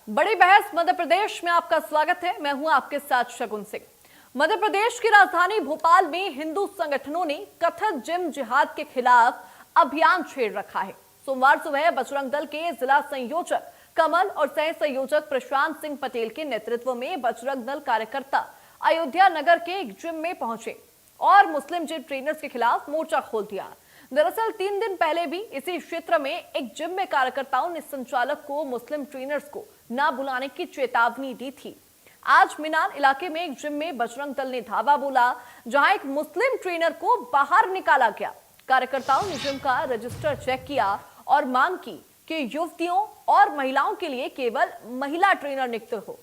बड़ी बहस मध्य प्रदेश में आपका स्वागत है। मैं हूं आपके साथ शगुन सिंह। मध्य प्रदेश की राजधानी भोपाल में हिंदू संगठनों ने कथित जिम जिहाद के खिलाफ अभियान छेड़ रखा है। सोमवार सुबह बजरंग दल के जिला संयोजक कमल और सह संयोजक प्रशांत सिंह पटेल के नेतृत्व में बजरंग दल कार्यकर्ता अयोध्या नगर के एक जिम में पहुंचे और मुस्लिम जिम ट्रेनर्स के खिलाफ मोर्चा खोल दिया। दरअसल 3 दिन पहले भी इसी क्षेत्र में एक जिम में कार्यकर्ताओं ने संचालक को मुस्लिम ट्रेनर्स को न बुलाने की चेतावनी दी थी। आज मिनान इलाके में एक जिम में बजरंग दल ने धावा बोला, जहां एक मुस्लिम ट्रेनर को बाहर निकाला गया। कार्यकर्ताओं ने जिम का रजिस्टर चेक किया और मांग की कि युवतियों और महिलाओं के लिए केवल महिला ट्रेनर नियुक्त हो।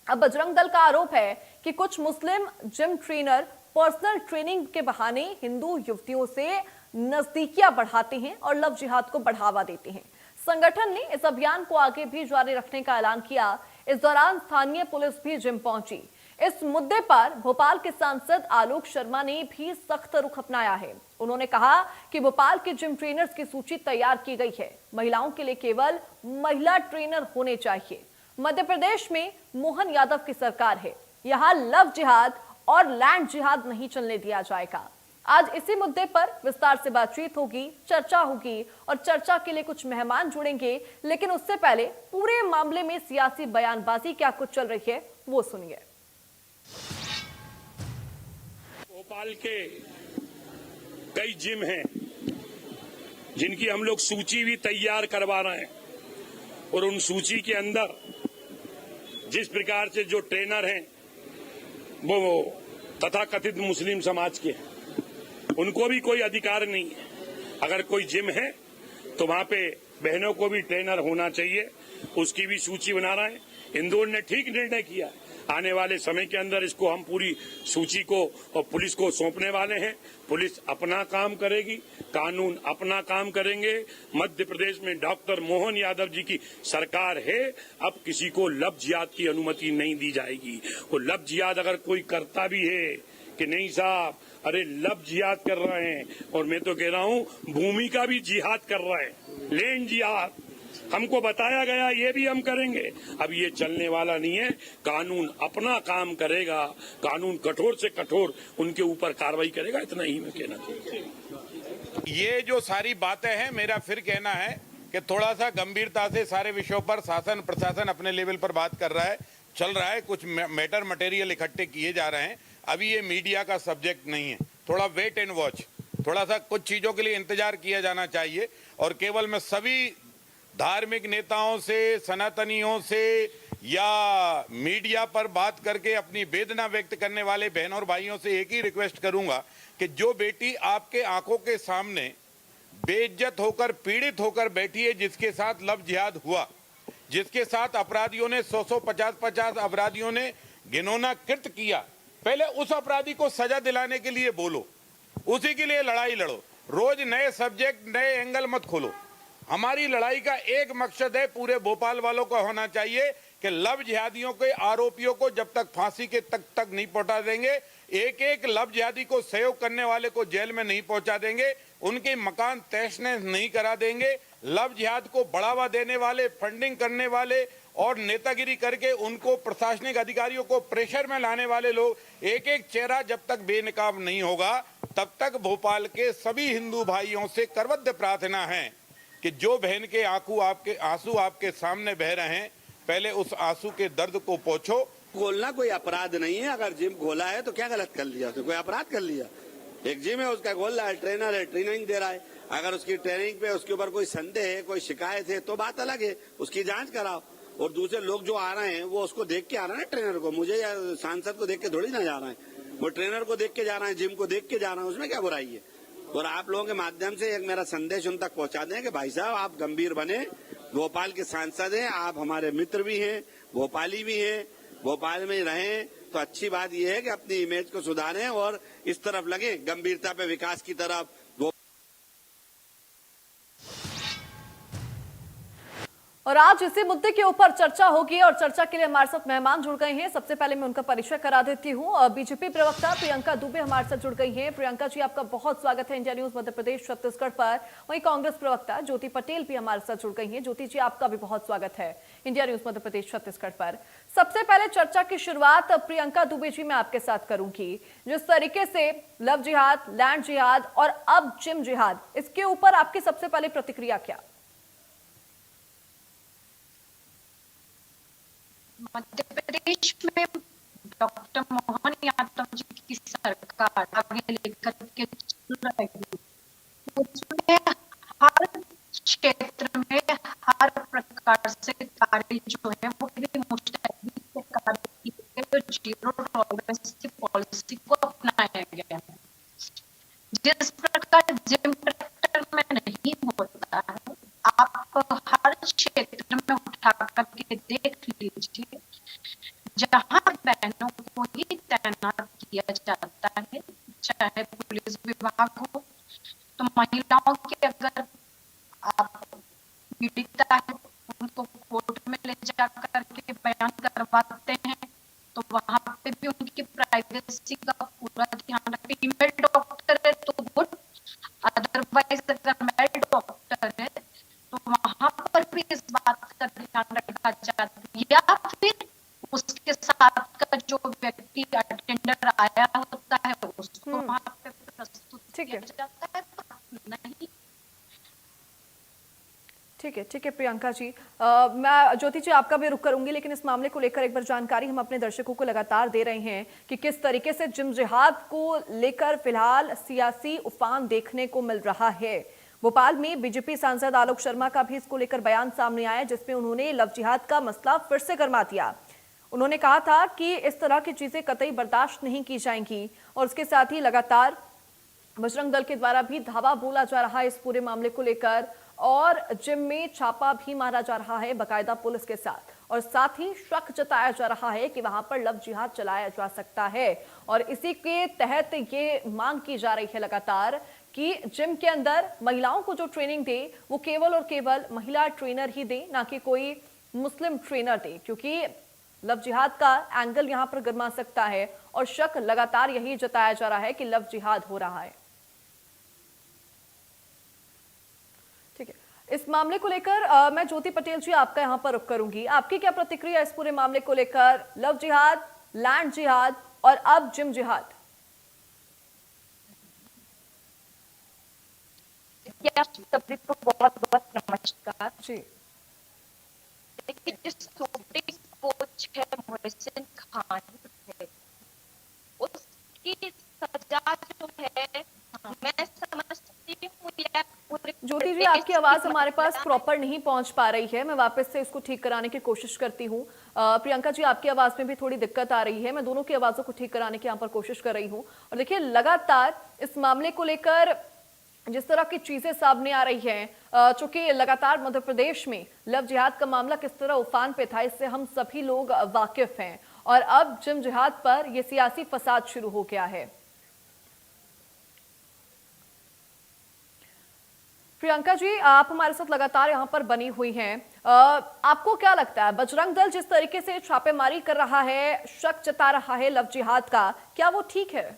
अब बजरंग दल का आरोप है कि कुछ मुस्लिम जिम ट्रेनर पर्सनल ट्रेनिंग के बहाने हिंदू युवतियों से नजदीकियां बढ़ाते हैं और लव जिहाद को बढ़ावा देते हैं। संगठन ने इस अभियान को आगे भी जारी रखने का ऐलान किया। इस दौरान स्थानीय पुलिस भी जिम पहुंची। इस मुद्दे पर भोपाल के सांसद आलोक शर्मा ने भी सख्त रुख अपनाया है। उन्होंने कहा कि भोपाल के जिम ट्रेनर्स की सूची तैयार की गई है। महिलाओं के लिए केवल महिला ट्रेनर होने चाहिए। मध्य प्रदेश में मोहन यादव की सरकार है। यहां लव जिहाद और लैंड जिहाद नहीं चलने दिया जाएगा। आज इसी मुद्दे पर विस्तार से बातचीत होगी, चर्चा होगी और चर्चा के लिए कुछ मेहमान जुड़ेंगे। लेकिन उससे पहले पूरे मामले में सियासी बयानबाजी क्या कुछ चल रही है वो सुनिए। भोपाल के कई जिम हैं जिनकी हम लोग सूची भी तैयार करवा रहे हैं और उन सूची के अंदर जिस प्रकार से जो ट्रेनर हैं वो तथाकथित मुस्लिम समाज के हैं, उनको भी कोई अधिकार नहीं है। अगर कोई जिम है तो वहां पे बहनों को भी ट्रेनर होना चाहिए, उसकी भी सूची बना रहे हैं। इंदौर ने ठीक निर्णय किया। आने वाले समय के अंदर इसको हम पूरी सूची को और पुलिस को सौंपने वाले हैं। पुलिस अपना काम करेगी, कानून अपना काम करेंगे। मध्य प्रदेश में डॉक्टर मोहन यादव जी की सरकार है। अब किसी को लव जिहाद की अनुमति नहीं दी जाएगी। वो लव जिहाद अगर कोई करता भी है कि नहीं साहब, अरे लव जिहाद कर रहे हैं और मैं तो कह रहा हूं भूमि का भी जिहाद कर रहे हैं, लैंड जिहाद। हमको बताया गया ये भी हम करेंगे। अब ये चलने वाला नहीं है। कानून अपना काम करेगा, कानून कठोर से कठोर उनके ऊपर कार्रवाई करेगा। इतना ही मैं कहना चाहूँगा। ये जो सारी बातें हैं, मेरा फिर कहना है कि थोड़ा सा गंभीरता से सारे विषयों पर शासन प्रशासन अपने लेवल पर बात कर रहा है, चल रहा है। कुछ मैटर मटेरियल इकट्ठे किए जा रहे हैं। अभी ये मीडिया का सब्जेक्ट नहीं है। थोड़ा वेट एंड वॉच, थोड़ा सा कुछ चीजों के लिए इंतजार किया जाना चाहिए। और केवल मैं सभी धार्मिक नेताओं से, सनातनियों से या मीडिया पर बात करके अपनी वेदना व्यक्त करने वाले बहनों और भाइयों से एक ही रिक्वेस्ट करूंगा कि जो बेटी आपके आंखों के सामने बेइज्जत होकर, पीड़ित होकर बैठी है, जिसके साथ लव जिहाद हुआ, जिसके साथ अपराधियों ने 100-100, 50-50 अपराधियों ने घिनौना कृत्य किया, पहले उस अपराधी को सजा दिलाने के लिए बोलो, उसी के लिए लड़ाई लड़ो। रोज नए सब्जेक्ट, नए एंगल मत खोलो। हमारी लड़ाई का एक मकसद है, पूरे भोपाल वालों को होना चाहिए कि लव जिहादियों के आरोपियों को जब तक फांसी के तक नहीं पहुंचा देंगे, एक एक लव जिहादी को सहयोग करने वाले को जेल में नहीं पहुंचा देंगे, उनके मकान तहस नहस नहीं करा देंगे। लव जिहाद को बढ़ावा देने वाले, फंडिंग करने वाले और नेतागिरी करके उनको प्रशासनिक अधिकारियों को प्रेशर में लाने वाले लोग, एक एक चेहरा जब तक बेनकाब नहीं होगा तब तक भोपाल के सभी हिंदू भाइयों से करबद्ध प्रार्थना है कि जो बहन के आंसू आपके सामने बह रहे हैं, पहले उस आंसू के दर्द को पोंछो। खोलना कोई अपराध नहीं है। अगर जिम खोला है तो क्या गलत कर लिया, तो कोई अपराध कर लिया। एक जिम है, उसका खोल रहा है, ट्रेनर है, ट्रेनिंग दे रहा है। अगर उसकी ट्रेनिंग पे उसके ऊपर कोई संदेह है, कोई शिकायत है तो बात अलग है, उसकी जांच कराओ। और दूसरे लोग जो आ रहे हैं वो उसको देख के आ रहे हैं, ट्रेनर को, मुझे या सांसद को देख के थोड़ी ना जा रहे हैं, वो ट्रेनर को देख के जा रहे हैं, जिम को देख के जा रहे हैं। उसमें क्या बुराई है। और आप लोगों के माध्यम से एक मेरा संदेश उन तक पहुंचा दें कि भाई साहब आप गंभीर बने। भोपाल के सांसद हैं, आप हमारे मित्र भी हैं, भोपाली भी हैं, भोपाल में रहें तो अच्छी बात यह है कि अपनी इमेज को सुधारें और इस तरफ लगे, गंभीरता पे, विकास की तरफ। और आज इसी मुद्दे के ऊपर चर्चा होगी और चर्चा के लिए हमारे साथ मेहमान जुड़ गए हैं। सबसे पहले मैं उनका परिचय करा देती हूं। बीजेपी प्रवक्ता प्रियंका दुबे हमारे साथ जुड़ गई हैं। प्रियंका जी, आपका बहुत स्वागत है इंडिया न्यूज मध्य प्रदेश छत्तीसगढ़ पर। वहीं कांग्रेस प्रवक्ता ज्योति पटेल भी हमारे साथ जुड़ गई हैं। ज्योति जी, आपका भी बहुत स्वागत है। इंडिया न्यूज मध्य प्रदेश छत्तीसगढ़ पर। सबसे पहले चर्चा की शुरुआत प्रियंका दुबे जी मैं आपके साथ करूंगी। जिस तरीके से लव जिहाद, लैंड जिहाद और अब जिम जिहाद, इसके ऊपर आपकी सबसे पहले प्रतिक्रिया क्या? मध्य प्रदेश में डॉक्टर मोहन यादव जी की सरकार आगे लेकर के चल रही है, उसमें हर क्षेत्र में हर प्रकार से कार्य जो है वो मुस्तैदी से कार्य किए गए, जीरो टॉलरेंस की पॉलिसी को अपनाया गया है। जिस प्रकार जिम ट्रैक्टर में नहीं होता है, आप हर क्षेत्र में उठा करके देख लीजिए, जहां बहनों को ही तैनात किया जाता है, चाहे पुलिस विभाग हो, तो महिलाओं के अगर आप पीड़िता है उनको कोर्ट में ले जा करके बयान करवाते हैं, तो वहां पे भी उनकी प्राइवेसी का पूरा ध्यान रखें। फीमेल डॉक्टर है तो गुड, अदरवाइज अगर मेल डॉक्टर है तो वहां पर भी इस बात का ध्यान रखा जाता है, या फिर उसके साथ का जो व्यक्ति अटेंडर आया होता है उसको वहां पे प्रस्तुत किया जाता है। नहीं, ठीक है प्रियंका जी। मैं ज्योति जी आपका भी रुख करूंगी, लेकिन इस मामले को लेकर एक बार जानकारी हम अपने दर्शकों को लगातार दे रहे हैं कि किस तरीके से जिम जिहाद को लेकर फिलहाल सियासी उफान देखने को मिल रहा है। भोपाल में बीजेपी सांसद आलोक शर्मा का भी इसको लेकर बयान सामने आया, जिसमें उन्होंने लव जिहाद का मसला फिर से गरमा दिया। उन्होंने कहा था कि इस तरह की चीजें कतई बर्दाश्त नहीं की जाएंगी, और उसके साथ ही लगातार बजरंग दल के द्वारा भी धावा बोला जा रहा है इस पूरे मामले को लेकर, और जिम में छापा भी मारा जा रहा है बाकायदा पुलिस के साथ, और साथ ही शक जताया जा रहा है कि वहां पर लव जिहाद चलाया जा सकता है। और इसी के तहत ये मांग की जा रही है लगातार कि जिम के अंदर महिलाओं को जो ट्रेनिंग दे वो केवल और केवल महिला ट्रेनर ही दे, ना कि कोई मुस्लिम ट्रेनर दे, क्योंकि लव जिहाद का एंगल यहां पर गरमा सकता है, और शक लगातार यही जताया जा रहा है कि लव जिहाद हो रहा है। ठीक है, इस मामले को लेकर मैं ज्योति पटेल जी आपका यहां पर रुख करूंगी। आपकी क्या प्रतिक्रिया इस पूरे मामले को लेकर, लव जिहाद, लैंड जिहाद और अब जिम जिहाद? सभी को बहुत बहुत नमस्कार जी। देखिए, जिस छोटे कोच है मोहसिन खान है, उसकी सजा जो है मैं समझती हूँ। ज्योति जी आपकी आवाज हमारे पास प्रॉपर नहीं पहुंच पा रही है, मैं वापस से इसको ठीक कराने की कोशिश करती हूँ। प्रियंका जी आपकी आवाज में भी थोड़ी दिक्कत आ रही है, मैं दोनों की आवाजों को ठीक कराने की यहाँ पर कोशिश कर रही हूँ। और देखिए, लगातार इस मामले को लेकर जिस तरह की चीजें सामने आ रही हैं, चूंकि लगातार मध्य प्रदेश में लव जिहाद का मामला किस तरह उफान पे था, इससे हम सभी लोग वाकिफ हैं, और अब जिम जिहाद पर यह सियासी फसाद शुरू हो गया है। प्रियंका जी आप हमारे साथ लगातार यहाँ पर बनी हुई हैं, आपको क्या लगता है बजरंग दल जिस तरीके से छापेमारी कर रहा है, शक जता रहा है लव जिहाद का, क्या वो ठीक है?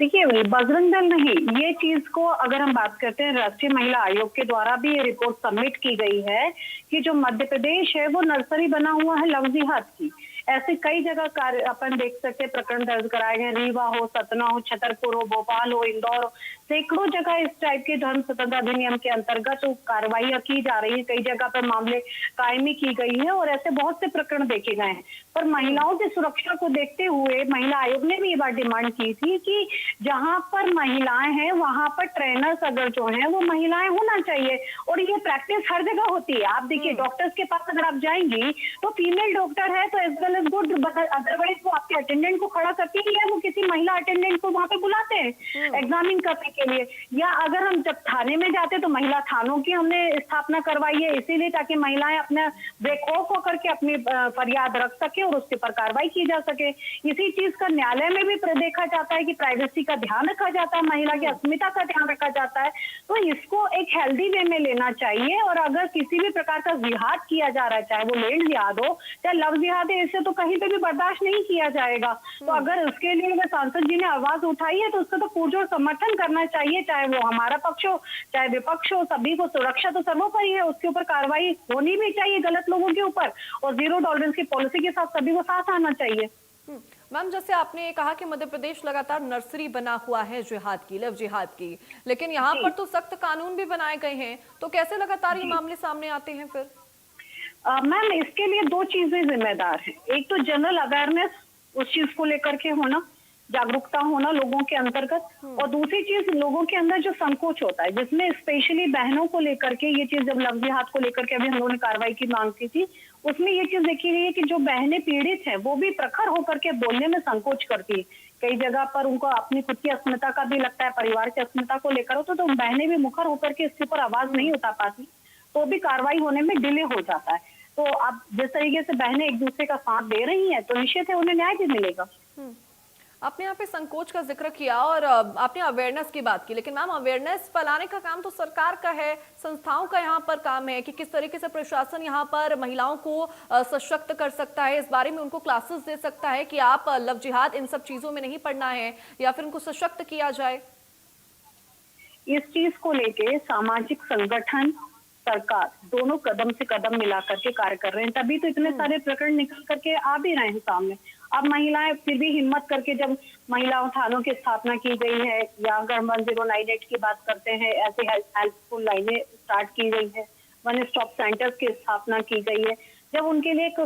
देखिए, बजरंग दल नहीं, ये चीज को अगर हम बात करते हैं, राष्ट्रीय महिला आयोग के द्वारा भी ये रिपोर्ट सबमिट की गई है कि जो मध्य प्रदेश है वो नर्सरी बना हुआ है लव जिहाद की। ऐसे कई जगह कार्य अपन देख सकते हैं, प्रकरण दर्ज कराए गए, रीवा हो, सतना हो, छतरपुर हो, भोपाल हो, इंदौर हो, सैकड़ों जगह इस टाइप के धर्म स्वतंत्रता अधिनियम के अंतर्गत कार्रवाइयां की जा रही है। कई जगह पर मामले कायमी की गई है और ऐसे बहुत से प्रकरण देखे गए हैं। पर महिलाओं की सुरक्षा को देखते हुए महिला आयोग ने भी ये बात डिमांड की थी कि जहां पर महिलाएं हैं वहां पर ट्रेनर्स अगर जो हैं वो महिलाएं होना चाहिए, और ये प्रैक्टिस हर जगह होती है। आप देखिए, डॉक्टर्स के पास अगर आप जाएंगी तो फीमेल डॉक्टर है तो as well as good, otherwise वो आपके अटेंडेंट को खड़ा करती है, वो किसी महिला अटेंडेंट को वहां पे बुलाते हैं एग्जामिन करने के लिए। या अगर हम जब थाने में जाते तो महिला थानों की हमने स्थापना करवाई है, इसीलिए ताकि महिलाएं अपने बेखौफ होकर के अपनी फरियाद रख सके और उसके पर कार्रवाई की जा सके। इसी चीज का न्यायालय में भी देखा जाता है कि प्राइवेसी का ध्यान रखा जाता है, महिला की अस्मिता का ध्यान रखा जाता है। तो इसको एक हेल्दी वे में लेना चाहिए, और अगर किसी भी प्रकार का जिहाद किया जा रहा है, चाहे वो लैंड जिहाद हो चाहे लव जिहाद है, इससे से तो कहीं पे भी बर्दाश्त नहीं किया जाएगा। तो अगर उसके लिए अगर सांसद जी ने आवाज उठाई है तो उसका तो पुरजोर समर्थन करना चाहिए, चाहे वो हमारा पक्ष हो चाहे विपक्ष हो। सभी को सुरक्षा तो सर्वोपरि है, उसके ऊपर कार्रवाई होनी भी चाहिए गलत लोगों के ऊपर, और जीरो टॉलरेंस की पॉलिसी के साथ सभी को साथ आना चाहिए। मैम, जैसे आपने ये कहा कि मध्य प्रदेश लगातार नर्सरी बना हुआ है जिहाद की, लव जिहाद की, लेकिन यहाँ पर तो सख्त कानून भी बनाए गए हैं, तो कैसे लगातार ये मामले सामने आते हैं फिर? मैम, इसके लिए दो चीजें जिम्मेदार हैं। एक तो जनरल अवेयरनेस उस चीज को लेकर के होना, जागरूकता होना लोगों के अंतर्गत, और दूसरी चीज लोगों के अंदर जो संकोच होता है, जिसमें स्पेशली बहनों को लेकर के ये चीज, जब लव जिहाद को लेकर के अभी हम लोगों ने कार्रवाई की मांग की थी, उसमें ये चीज देखी गई है कि जो बहनें पीड़ित हैं वो भी प्रखर होकर के बोलने में संकोच करती है। कई जगह पर उनको अपनी खुद की अस्मिता का भी लगता है, परिवार की अस्मिता को लेकर हो, तो बहनें भी मुखर होकर के इसके ऊपर आवाज नहीं उठा पाती, तो भी कार्रवाई होने में डिले हो जाता है। तो अब जिस तरीके से बहनें एक दूसरे का साथ दे रही हैं, तो निश्चित है उन्हें न्याय भी मिलेगा। आपने यहाँ पे संकोच का जिक्र किया और आपने अवेयरनेस की बात की, लेकिन मैम अवेयरनेस फैलाने का काम तो सरकार का है, संस्थाओं का यहाँ पर काम है कि किस तरीके से प्रशासन यहाँ पर महिलाओं को सशक्त कर सकता है, इस बारे में उनको क्लासेस दे सकता है कि आप लव जिहाद इन सब चीजों में नहीं पढ़ना है, या फिर उनको सशक्त किया जाए। इस चीज को लेके सामाजिक संगठन, सरकार दोनों कदम से कदम मिला करके कार्य कर रहे हैं, तभी तो इतने सारे प्रकरण निकल करके आ भी रहे हैं सामने। अब महिलाएं फिर भी हिम्मत करके, जब महिला थानों की स्थापना की गई है, या अगर 1098 की बात करते हैं, ऐसे हेल्पफुल लाइनें स्टार्ट की गई है, वन स्टॉप सेंटर्स की स्थापना की गई है, जब उनके लिए एक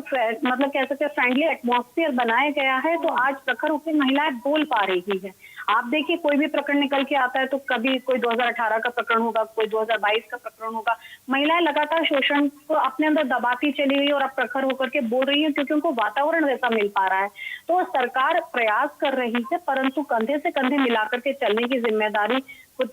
मतलब कह सकते हैं फ्रेंडली एटमॉस्फेयर बनाया गया है, तो आज प्रखर होकर महिलाएं बोल पा रही है। आप देखिए, कोई भी प्रकरण निकल के आता है तो कभी कोई 2018 का प्रकरण होगा, कोई 2022 का प्रकरण होगा, महिलाएं लगातार शोषण को अपने अंदर दबाती चली गई और अब प्रखर होकर के बोल रही है, क्योंकि उनको वातावरण वैसा मिल पा रहा है। तो सरकार प्रयास कर रही है, परंतु कंधे से कंधे मिलाकर के चलने की जिम्मेदारी खुद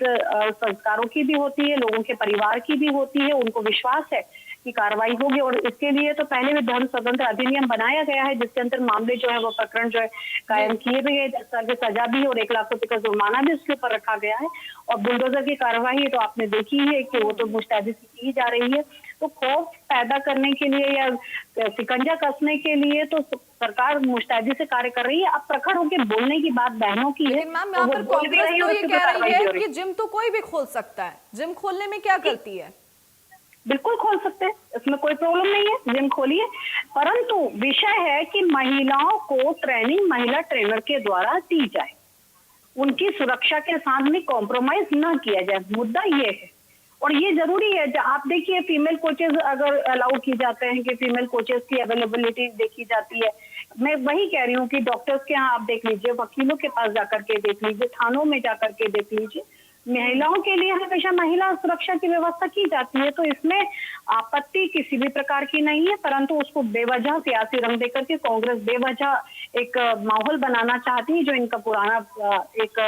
संस्कारों की भी होती है, लोगों के परिवार की भी होती है। उनको विश्वास है की कार्रवाई होगी, और इसके लिए तो पहले भी धर्म स्वतंत्र अधिनियम बनाया गया है, जिसके अंदर मामले जो है वो प्रकरण जो है कायम किए भी गए, 10 साल की सजा भी और 1 लाख रुपए का जुर्माना भी उसके ऊपर रखा गया है। और बुलडोजर की कार्रवाई तो आपने देखी है कि वो तो मुस्तैदी से की जा रही है। तो खौफ पैदा करने के लिए या शिकंजा कसने के लिए तो सरकार मुस्तैदी से कार्य कर रही है। अब प्रखर होकर बोलने की बात बहनों की है। लेकिन मैम, यहाँ पर कांग्रेस तो ये कह रही है कि जिम तो कोई भी खोल सकता है, जिम खोलने में क्या करती है? बिल्कुल खोल सकते हैं, इसमें कोई प्रॉब्लम नहीं है, जिम खोलिए, परंतु विषय है कि महिलाओं को ट्रेनिंग महिला ट्रेनर के द्वारा दी जाए, उनकी सुरक्षा के साथ में कॉम्प्रोमाइज न किया जाए, मुद्दा ये है। और ये जरूरी है, आप देखिए फीमेल कोचेज अगर अलाउ की जाते हैं कि फीमेल कोचेज की अवेलेबिलिटी देखी जाती है, मैं वही कह रही हूँ कि डॉक्टर्स के यहाँ आप देख लीजिए, वकीलों के पास जाकर के देख लीजिए, थानों में जाकर के देख लीजिए, महिलाओं के लिए हमेशा महिला सुरक्षा की व्यवस्था की जाती है। तो इसमें आपत्ति किसी भी प्रकार की नहीं है, परंतु उसको बेवजह सियासी रंग देकर के कांग्रेस बेवजह एक माहौल बनाना चाहती है, जो इनका पुराना एक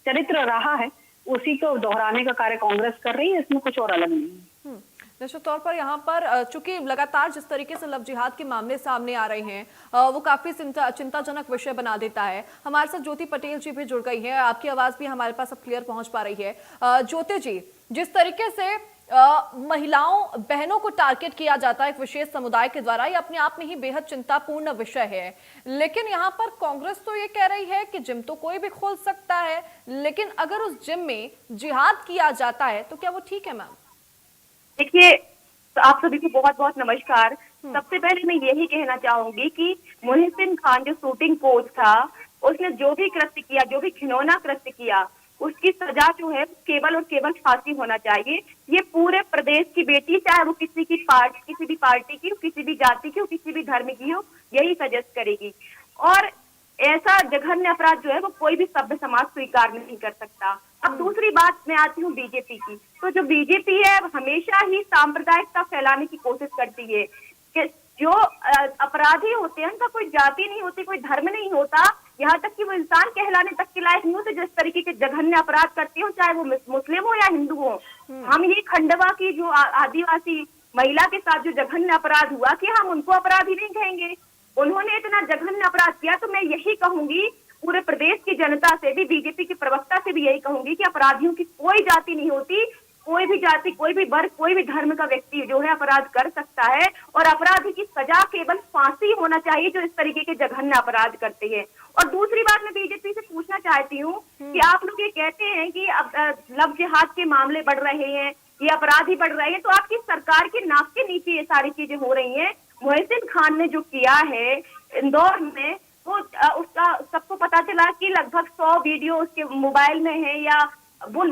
चरित्र रहा है, उसी को दोहराने का कार्य कांग्रेस कर रही है, इसमें कुछ और अलग नहीं है। निश्चित तौर पर यहाँ पर चूंकि लगातार जिस तरीके से लव जिहाद के मामले सामने आ रहे हैं, वो काफी चिंताजनक विषय बना देता है। हमारे साथ ज्योति पटेल जी भी जुड़ गई है, आपकी आवाज भी हमारे पास अब क्लियर पहुंच पा रही है। ज्योति जी, जिस तरीके से महिलाओं बहनों को टारगेट किया जाता है एक विशेष समुदाय के द्वारा, ये अपने आप में ही बेहद चिंतापूर्ण विषय है, लेकिन यहाँ पर कांग्रेस तो ये कह रही है कि जिम तो कोई भी खोल सकता है, लेकिन अगर उस जिम में जिहाद किया जाता है तो क्या वो ठीक है? मैम देखिए, तो आप सभी को बहुत बहुत नमस्कार। सबसे पहले मैं यही कहना चाहूंगी कि मोहसिन खान जो शूटिंग कोच था, उसने जो भी कृत्य किया, जो भी घिनौना कृत्य किया, उसकी सजा जो है केवल और केवल फांसी होना चाहिए। ये पूरे प्रदेश की बेटी, चाहे वो किसी भी पार्टी की हो, किसी भी जाति की हो, किसी भी धर्म की हो, यही सजेस्ट करेगी। और ऐसा जघन्य अपराध जो है वो कोई भी सभ्य समाज स्वीकार नहीं कर सकता। अब दूसरी बात मैं आती हूँ बीजेपी की। तो जो बीजेपी है हमेशा ही सांप्रदायिकता फैलाने की कोशिश करती है कि जो अपराधी होते हैं उनका कोई जाति नहीं होती, कोई धर्म नहीं होता, यहाँ तक कि वो इंसान कहलाने तक के लायक नहीं होते। जिस तरीके के जघन्य अपराध करती हो, चाहे वो मुस्लिम हो या हिंदू हो। हम ये खंडवा की जो आदिवासी महिला के साथ जो जघन्य अपराध हुआ कि हम उनको अपराधी नहीं कहेंगे, उन्होंने इतना जघन्य अपराध किया। तो मैं यही कहूंगी पूरे प्रदेश की जनता से भी, बीजेपी के प्रवक्ता से भी यही कहूंगी कि अपराधियों की कोई जाति नहीं होती, कोई भी जाति, कोई भी वर्ग, कोई भी धर्म का व्यक्ति जो है अपराध कर सकता है, और अपराधी की सजा केवल फांसी होना चाहिए जो इस तरीके के जघन्य अपराध करते हैं। और दूसरी बात मैं बीजेपी से पूछना चाहती हूँ कि आप लोग ये कहते हैं कि अब लव जिहाद के मामले बढ़ रहे हैं, ये अपराधी बढ़ रहे हैं, तो आपकी सरकार के नाक के नीचे ये सारी चीजें हो रही हैं। मोहसिन खान ने जो किया है इंदौर में, वो उसका सबको पता चला कि लगभग 100 वीडियो उसके मोबाइल में है, या वो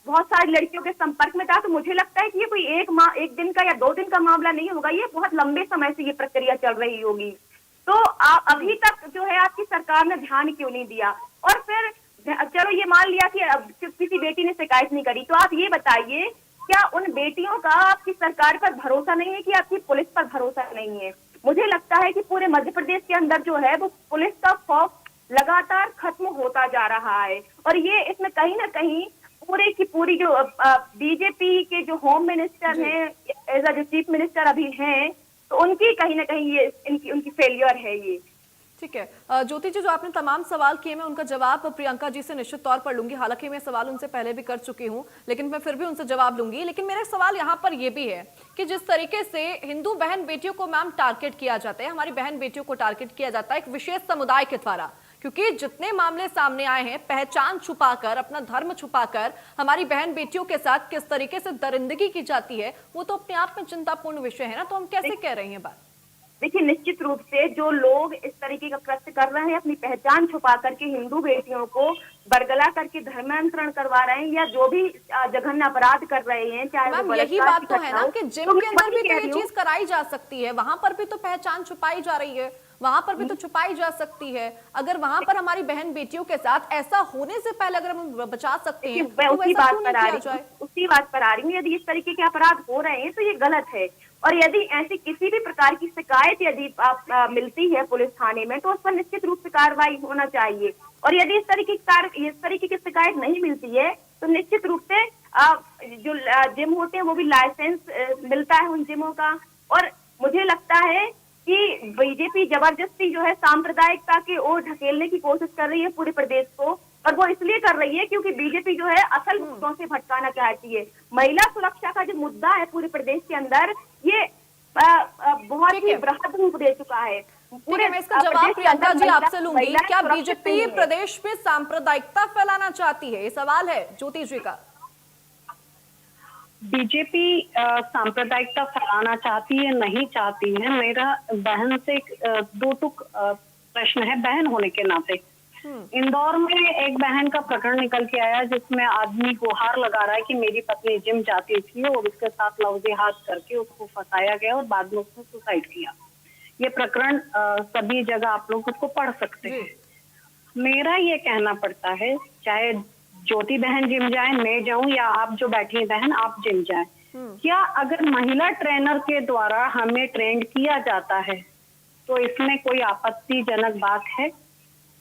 बहुत सारी लड़कियों के संपर्क में था। तो मुझे लगता है कि ये कोई एक दिन का या 2 दिन का मामला नहीं होगा, ये बहुत लंबे समय से ये प्रक्रिया चल रही होगी। तो अभी तक जो है आपकी सरकार ने ध्यान क्यों नहीं दिया? और फिर चलो ये मान लिया कि किसी बेटी ने शिकायत नहीं करी, तो आप ये बताइए क्या उन बेटियों का आपकी सरकार पर भरोसा नहीं है कि आपकी पुलिस पर भरोसा नहीं है? मुझे लगता है कि पूरे मध्य प्रदेश के अंदर जो है वो पुलिस का खौफ लगातार खत्म होता जा रहा है, और ये इसमें कहीं ना कहीं पूरे की पूरी जो बीजेपी के जो होम मिनिस्टर हैं, एज जो चीफ मिनिस्टर अभी हैं, तो उनकी कहीं ना कहीं ये उनकी फेलियर है ये। ठीक है ज्योति जी, जो आपने तमाम सवाल किए, मैं उनका जवाब प्रियंका जी से निश्चित तौर पर लूंगी। हालांकि मैं सवाल उनसे पहले भी कर चुकी हूं, लेकिन मैं फिर भी उनसे जवाब लूंगी। लेकिन मेरा सवाल यहाँ पर यह भी है कि जिस तरीके से हिंदू बहन बेटियों को मैम टारगेट किया जाता है, हमारी बहन बेटियों को टारगेट किया जाता है एक विशेष समुदाय के द्वारा, क्योंकि जितने मामले सामने आए हैं, पहचान छुपाकर, अपना धर्म छुपाकर हमारी बहन बेटियों के साथ किस तरीके से दरिंदगी की जाती है, वो तो अपने आप में चिंतापूर्ण विषय है ना। तो हम कैसे कह रहे हैं बात? देखिए, निश्चित रूप से जो लोग इस तरीके का कृत्य कर रहे हैं, अपनी पहचान छुपा करके हिंदू बेटियों को बरगला करके धर्मांतरण करवा रहे हैं, या जो भी जघन्य अपराध कर रहे हैं, चाहे मैम यही बात तो है ना कि जिम के अंदर भी तो ये चीज कराई जा सकती है, वहां पर भी तो पहचान छुपाई जा रही है, वहां पर भी तो छुपाई जा सकती है। अगर वहां पर हमारी बहन बेटियों के साथ ऐसा होने से पहले अगर हम बचा सकते हैं, तो उसी बात पर आ रही हूँ। यदि इस तरीके के अपराध हो रहे हैं तो ये गलत है, और यदि ऐसी किसी भी प्रकार की शिकायत यदि मिलती है पुलिस थाने में, तो उस पर निश्चित रूप से कार्रवाई होना चाहिए। और यदि इस तरीके की शिकायत नहीं मिलती है, तो निश्चित रूप से जो जिम होते हैं वो भी लाइसेंस मिलता है उन जिमों का। और मुझे लगता है कि बीजेपी जबरदस्ती जो है सांप्रदायिकता की ओर ढकेलने की कोशिश कर रही है पूरे प्रदेश को, और वो इसलिए कर रही है क्योंकि बीजेपी जो है असल मुद्दों से भटकाना चाहती है। महिला सुरक्षा का जो मुद्दा है पूरे प्रदेश के अंदर, ये बहुत ही बृहद रूप दे चुका है। पूरे मैं इसका जवाब प्रियंका जी आपसे लूंगी। क्या बीजेपी प्रदेश में सांप्रदायिकता फैलाना चाहती है? ये सवाल है ज्योति जी का। बीजेपी सांप्रदायिकता फैलाना चाहती है, नहीं चाहती है? मेरा बहन से दो टुक प्रश्न है बहन होने के नाते। इंदौर में एक बहन का प्रकरण निकल के आया जिसमें आदमी गुहार लगा रहा है कि मेरी पत्नी जिम जाती थी और उसके साथ लव-जिहाद करके उसको फंसाया गया और बाद में उसने सुसाइड किया। ये प्रकरण सभी जगह आप लोग उसको पढ़ सकते हैं। मेरा ये कहना पड़ता है, चाहे ज्योति बहन जिम जाए, मैं जाऊं, या आप जो बैठी हैं बहन आप जिम जाए, क्या अगर महिला ट्रेनर के द्वारा हमें ट्रेंड किया जाता है तो इसमें कोई आपत्तिजनक बात है?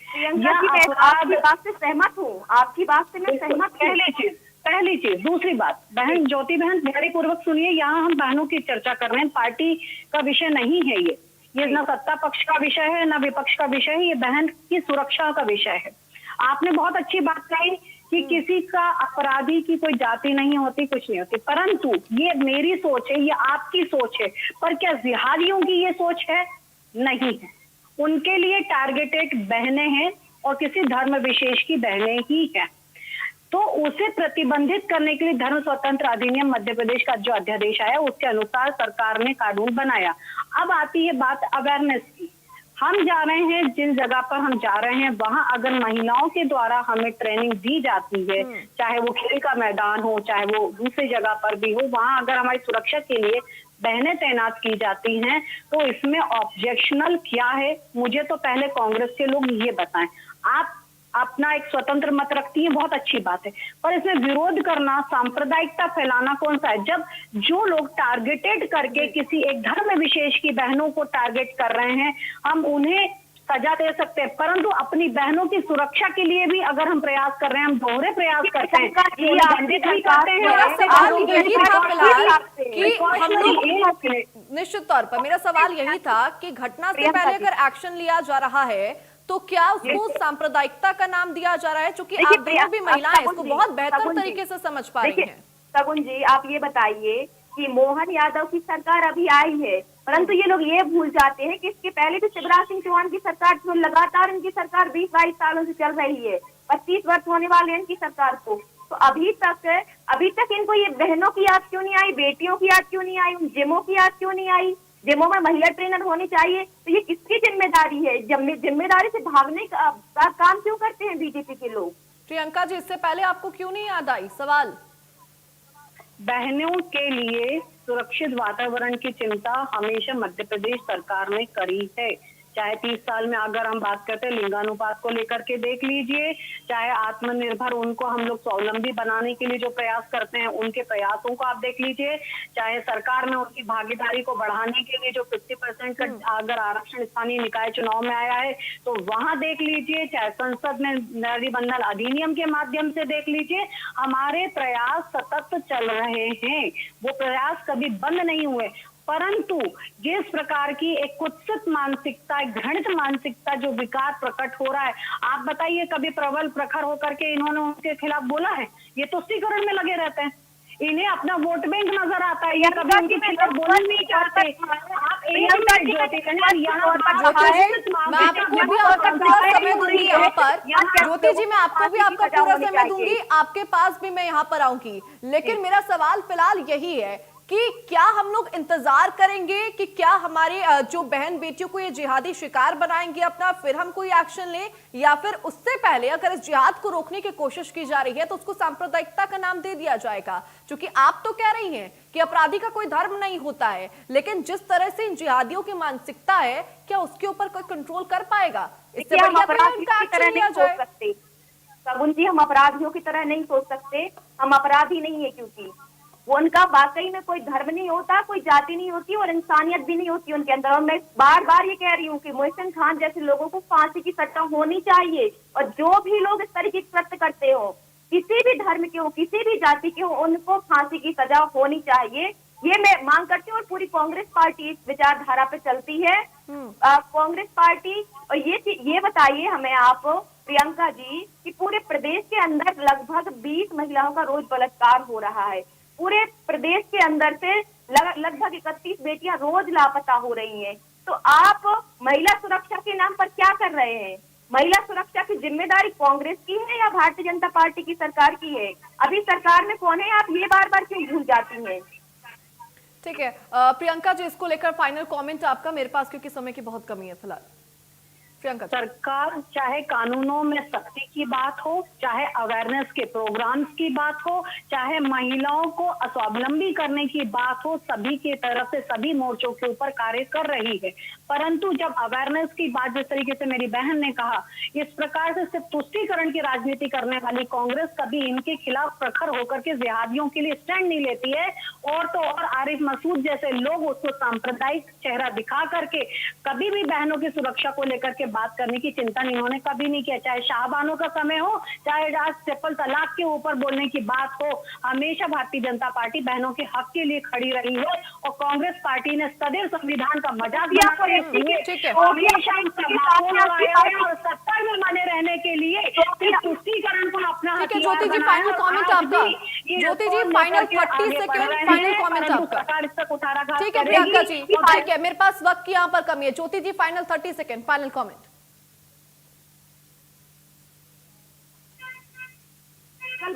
प्रियंका जी, मैं आपकी बात से सहमत हूँ, आपकी बात से मैं सहमत हूँ। पहली चीज। दूसरी बात, बहन ज्योति बहन ध्यान पूर्वक सुनिए, यहाँ हम बहनों की चर्चा कर रहे हैं, पार्टी का विषय नहीं है ये न सत्ता पक्ष का विषय है न विपक्ष का विषय है, ये बहन की सुरक्षा का विषय है। आपने बहुत अच्छी बात कही कि किसी का अपराधी की कोई जाति नहीं होती, कुछ नहीं होती, परंतु ये मेरी सोच है, ये आपकी सोच है, पर क्या जिहादियों की ये सोच है? नहीं है। उनके लिए टारगेटेड बहनें हैं और किसी धर्म विशेष की बहनें ही हैं। तो उसे प्रतिबंधित करने के लिए धर्म स्वतंत्र अधिनियम मध्य प्रदेश का जो अध्यादेश आया उसके अनुसार सरकार ने कानून बनाया। अब आती है बात अवेयरनेस की। हम जा रहे हैं, जिन जगह पर हम जा रहे हैं वहां अगर महिलाओं के द्वारा हमें ट्रेनिंग दी जाती है, चाहे वो खेल का मैदान हो, चाहे वो दूसरी जगह पर भी हो, वहां अगर हमारी सुरक्षा के लिए बहनें तैनात की जाती हैं तो इसमें ऑब्जेक्शनल क्या है? मुझे तो पहले कांग्रेस के लोग ये बताएं। आप अपना एक स्वतंत्र मत रखती हैं, बहुत अच्छी बात है, पर इसमें विरोध करना, सांप्रदायिकता फैलाना कौन सा है? जब जो लोग टारगेटेड करके किसी एक धर्म विशेष की बहनों को टारगेट कर रहे हैं, हम उन्हें सजा दे सकते हैं, परंतु अपनी बहनों की सुरक्षा के लिए भी अगर हम प्रयास कर रहे हैं, हम दोहरे प्रयास करते हैं, निश्चित तौर पर मेरा सवाल यही था कि घटना से पहले अगर एक्शन लिया जा रहा है तो क्या उसको सांप्रदायिकता का नाम दिया जा रहा है? क्योंकि आप दोनों भी महिलाएं इसको बहुत बेहतर तरीके से समझ पा रही हैं। सगुन जी, आप ये बताइए कि मोहन यादव की सरकार अभी आई है, परंतु ये लोग ये भूल जाते हैं कि इसके पहले भी शिवराज सिंह चौहान की सरकार थी और लगातार इनकी सरकार 20-22 सालों से चल रही है। 25 वर्ष होने वाले हैं इनकी सरकार को। तो अभी तक इनको ये बहनों की याद क्यों नहीं आई, बेटियों की याद क्यों नहीं आई, उन जिमों की याद क्यों नहीं आई? जिमों में महिला ट्रेनर होनी चाहिए। तो ये किसकी जिम्मेदारी है? जिम्मेदारी से भागने का काम क्यों करते हैं बीजेपी के लोग? प्रियंका जी, इससे पहले आपको क्यों नहीं याद आई? सवाल। बहनों के लिए सुरक्षित वातावरण की चिंता हमेशा मध्य प्रदेश सरकार ने करी है। चाहे 30 साल में अगर हम बात करते हैं लिंगानुपात को लेकर के देख लीजिए, चाहे आत्मनिर्भर उनको हम लोग स्वावलंबी बनाने के लिए जो प्रयास करते हैं उनके प्रयासों को आप देख लीजिए, चाहे सरकार में उनकी भागीदारी को बढ़ाने के लिए जो 50% का अगर आरक्षण स्थानीय निकाय चुनाव में आया है तो वहां देख लीजिए, चाहे संसद में नारी बंधन अधिनियम के माध्यम से देख लीजिए, हमारे प्रयास सतत चल रहे हैं। वो प्रयास कभी बंद नहीं हुए। परंतु जिस प्रकार की एक कुत्सित मानसिकता, घृणित मानसिकता जो विकार प्रकट हो रहा है, आप बताइए कभी प्रबल प्रखर होकर के इन्होंने उनके खिलाफ बोला है? ये तुष्टीकरण में लगे रहते हैं, इन्हें अपना वोट बैंक नजर आता है, या कभी उनके खिलाफ बोलना नहीं चाहते। आप एक मिनट ज्योति जी, मैं आपको भी आपका पूरा समय दूंगी यहाँ पर। ज्योति जी, मैं आपको भी आपका पूरा समय दूंगी, आपके पास भी मैं यहाँ पर आऊंगी, लेकिन मेरा सवाल फिलहाल यही है कि क्या हम लोग इंतजार करेंगे कि क्या हमारे जो बहन बेटियों को ये जिहादी शिकार बनाएंगे अपना, फिर हम कोई एक्शन लें, या फिर उससे पहले अगर इस जिहाद को रोकने की कोशिश की जा रही है तो उसको सांप्रदायिकता का नाम दे दिया जाएगा? क्योंकि आप तो कह रही हैं कि अपराधी का कोई धर्म नहीं होता है, लेकिन जिस तरह से इन जिहादियों की मानसिकता है, क्या उसके ऊपर कोई कंट्रोल कर पाएगा? इससे हम बढ़िया अपराधियों की तरह नहीं सोच सकते सगुन जी, हम अपराधियों की तरह नहीं सोच सकते। हम अपराधी नहीं है, क्योंकि वो उनका वाकई में कोई धर्म नहीं होता, कोई जाति नहीं होती और इंसानियत भी नहीं होती उनके अंदर। और मैं बार बार ये कह रही हूँ कि मोहसिन खान जैसे लोगों को फांसी की सजा होनी चाहिए, और जो भी लोग इस तरीके के कृत्य करते हो, किसी भी धर्म के हो, किसी भी जाति के हो, उनको फांसी की सजा होनी चाहिए, ये मैं मांग करती हूँ। और पूरी कांग्रेस पार्टी इस विचारधारा पे चलती है। कांग्रेस पार्टी। और ये बताइए हमें आप प्रियंका जी कि पूरे प्रदेश के अंदर लगभग 20 महिलाओं का रोज बलात्कार हो रहा है। पूरे प्रदेश के अंदर से लगभग 31 बेटियां रोज लापता हो रही हैं। तो आप महिला सुरक्षा के नाम पर क्या कर रहे हैं? महिला सुरक्षा की जिम्मेदारी कांग्रेस की है या भारतीय जनता पार्टी की सरकार की है? अभी सरकार में कौन है, आप ये बार बार क्यों भूल जाती हैं? ठीक है प्रियंका जी, इसको लेकर फाइनल कमेंट आपका मेरे पास, क्योंकि समय की बहुत कमी है फिलहाल। प्रियंका, सरकार चाहे कानूनों में सख्ती की बात हो, चाहे अवेयरनेस के प्रोग्राम्स की बात हो, चाहे महिलाओं को स्वावलंबी करने की बात हो, सभी की तरफ से सभी मोर्चों के ऊपर कार्य कर रही है। परंतु जब अवेयरनेस की बात, जिस तरीके से मेरी बहन ने कहा, इस प्रकार से सिर्फ तुष्टीकरण की राजनीति करने वाली कांग्रेस कभी इनके खिलाफ प्रखर होकर के जिहादियों के लिए स्टैंड नहीं लेती है। और तो और आरिफ मसूद जैसे लोग उसको सांप्रदायिक चेहरा दिखा करके कभी भी बहनों की सुरक्षा को लेकर के बात करने की चिंता इन्होंने कभी नहीं किया। चाहे शाहबानों का समय हो, चाहे आज ट्रिपल तलाक के ऊपर बोलने की बात हो, हमेशा भारतीय जनता पार्टी बहनों के हक के लिए खड़ी रही है। और कांग्रेस पार्टी ने सदैव संविधान का मजाक बनाते हुए हमेशा और सत्ता में बने रहने के लिए तुष्टीकरण को अपना ठीक है। ज्योति जी, फाइनल कमेंट आपका। ज्योति जी, फाइनल 30 सेकेंड फाइनल कमेंट आपका। ठीक है प्रियंका जी, ठीक है, मेरे पास वक्त की यहाँ पर कमी है। ज्योति जी, फाइनल 30 सेकेंड फाइनल कमेंट।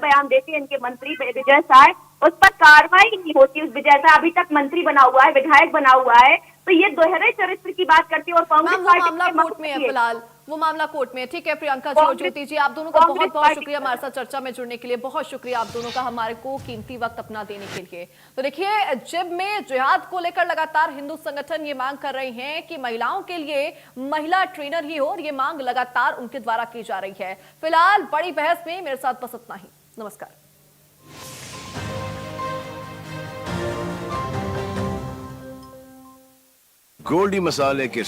बयान देते हैं इनके मंत्री विजय साय, उस पर कार्रवाई नहीं होती। उस विजय साय अभी तक मंत्री बना हुआ है, विधायक बना हुआ है, तो ये दोहरे चरित्र की बात करती है। और कांग्रेस पार्टी मामला कोर्ट में है फिलहाल, वो मामला कोर्ट में है। ठीक है प्रियंका जी और ज्योति जी, आप दोनों का बहुत बहुत शुक्रिया हमारे साथ चर्चा में जुड़ने के लिए। बहुत शुक्रिया आप दोनों का हमारे को कीमती वक्त अपना देने के लिए। तो देखिए, जिब में जिहाद को लेकर लगातार हिंदू संगठन ये मांग कर रहे हैं कि महिलाओं के लिए महिला ट्रेनर ही हो, और ये मांग लगातार उनके द्वारा की जा रही है। फिलहाल बड़ी बहस में मेरे साथ बस इतना ही। नमस्कार। गोल्डी मसाले के